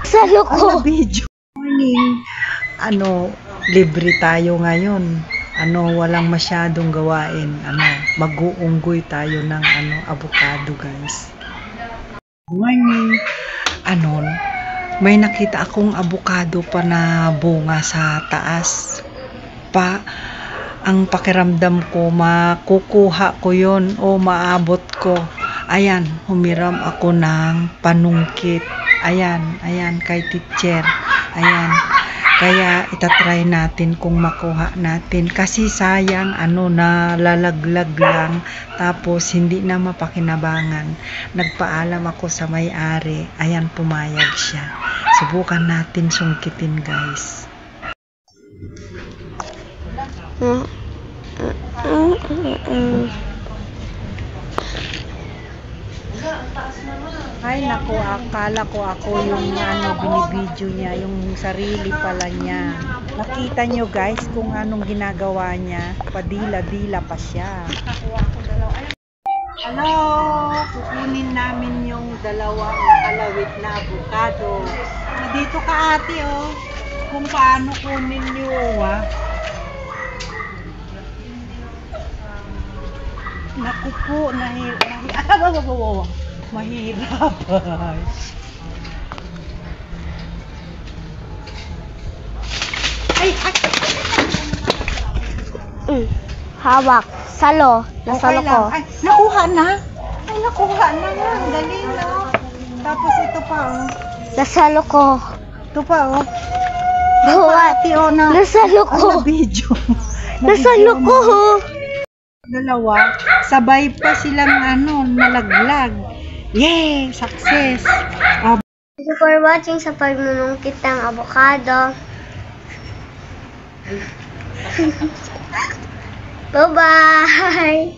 Sa loko. Video. Morning. Libre tayo ngayon. Walang masyadong gawain. Mag-uunggoy tayo ng avocado, guys. Morning. May nakita akong avocado pa na bunga sa taas. Ang pakiramdam ko, makukuha ko yon o maabot ko. Ayan, humiram ako ng panungkit. Ayan, kay teacher. Ayan, kaya itatry natin kung makuha natin. Kasi sayang, nalalaglag lang. Tapos, hindi na mapakinabangan. Nagpaalam ako sa may-ari. Ayan, pumayag siya. Subukan natin sungkitin, guys. Ay naku, akala ko ako yung binibidyo niya, yung sarili pala niya. Nakita nyo guys kung anong ginagawa niya, padila-dila pa siya. Hello, kukunin namin yung dalawang kalawit na avocado. Dito ka ate kung paano kunin nyo Naku po, mahirap. Hawak. Salo. Nasalo ko. Ay, nakuha na. Nakuha na nga. Galing na. Tapos ito pa Nasalo ko. Ito pa Nasalo ko. Video. Nasalo ko. Dalawa. Sabay pa silang nalaglag. Yay! Success! Thank you for watching sa pagmumungkit ng avocado. Bye-bye!